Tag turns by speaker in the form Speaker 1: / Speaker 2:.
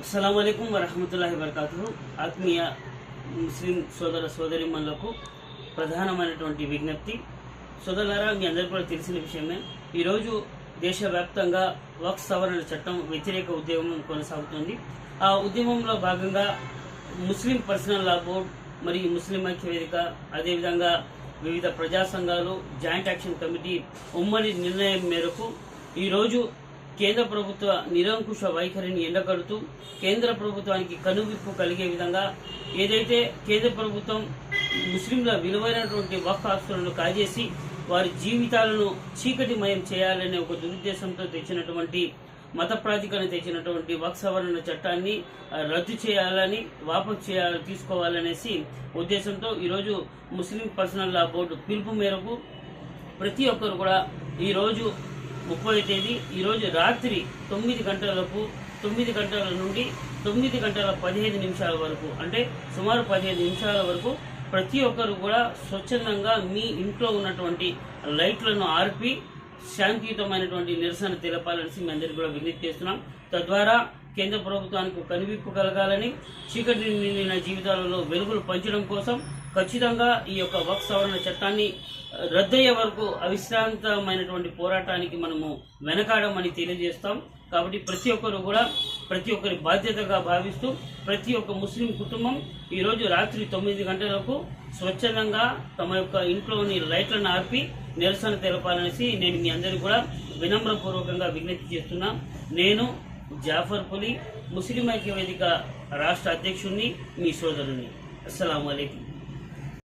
Speaker 1: అస్సలాముఅలైకుం వరహమతుల్లాహి వబరకాతుహు. ఆత్మీయ ముస్లిం సోదర సోదరీమణులకు ప్రధానమైనటువంటి విజ్ఞప్తి. సోదరులారా, మీ అందరికీ కూడా తెలిసిన విషయమే, ఈరోజు దేశవ్యాప్తంగా వక్ఫ్ సవరణ చట్టం వ్యతిరేక ఉద్యమం కొనసాగుతుంది. ఆ ఉద్యమంలో భాగంగా ముస్లిం పర్సనల్ లా బోర్డ్ మరియు ముస్లిం ఐక్య వేదిక, అదేవిధంగా వివిధ ప్రజా సంఘాలు, జాయింట్ యాక్షన్ కమిటీ ఉమ్మడి నిర్ణయం మేరకు ఈరోజు కేంద్ర ప్రభుత్వ నిరంకుశ వైఖరిని ఎండగడుతూ కేంద్ర ప్రభుత్వానికి కనువిప్పు కలిగే విధంగా ఏదైతే కేంద్ర ప్రభుత్వం ముస్లింల విలువైనటువంటి వక్ఫ్ ఆస్తులను కాజేసి వారి జీవితాలను చీకటిమయం చేయాలనే ఒక దురుద్దేశంతో తెచ్చినటువంటి మత ప్రాతిపదికన తెచ్చినటువంటి వక్ఫ్ సవరణ చట్టాన్ని రద్దు చేయాలని, వాపసు తీసుకోవాలనేసి ఉద్దేశంతో ఈరోజు ముస్లిం పర్సనల్ లా బోర్డు పిలుపు మేరకు ప్రతి ఒక్కరు కూడా ఈరోజు 30వ తేదీ ఈరోజు రాత్రి 9 గంటలకు 9 గంటల నుండి 9 గంటల 15 నిమిషాల వరకు, అంటే సుమారు 15 నిమిషాల వరకు ప్రతి ఒక్కరు కూడా స్వచ్ఛందంగా మీ ఇంట్లో ఉన్నటువంటి లైట్లను ఆర్పి శాంతియుతమైనటువంటి నిరసన తెలపాలని మీ అందరికీ కూడా విజ్ఞప్తి చేస్తున్నాం. తద్వారా కేంద్ర ప్రభుత్వానికి కనువిప్పు కలగాలని, చీకటి నిండిన జీవితాలలో వెలుగులు పంచడం కోసం ఖచ్చితంగా ఈ యొక్క వక్ఫ్ సవరణ చట్టాన్ని రద్దయ్యే వరకు అవిశ్రాంతమైనటువంటి పోరాటానికి మనము వెనకాడమని తెలియజేస్తాం. కాబట్టి ప్రతి ఒక్కరు కూడా ప్రతి ఒక్కరి బాధ్యతగా భావిస్తూ ప్రతి ఒక్క ముస్లిం కుటుంబం ఈరోజు రాత్రి 9 గంటలకు స్వచ్ఛందంగా తమ యొక్క ఇంట్లోని లైట్లను ఆర్పి నిరసన తెలపాలనేసి నేను మీ అందరికీ కూడా వినమ్రపూర్వకంగా విజ్ఞప్తి చేస్తున్నా. నేను జాఫర్ పులి, ముస్లిం ఐక్య వేదిక రాష్ట్ర అధ్యక్షుడిని, మీ సోదరుని. అస్సలాము అలైకుం.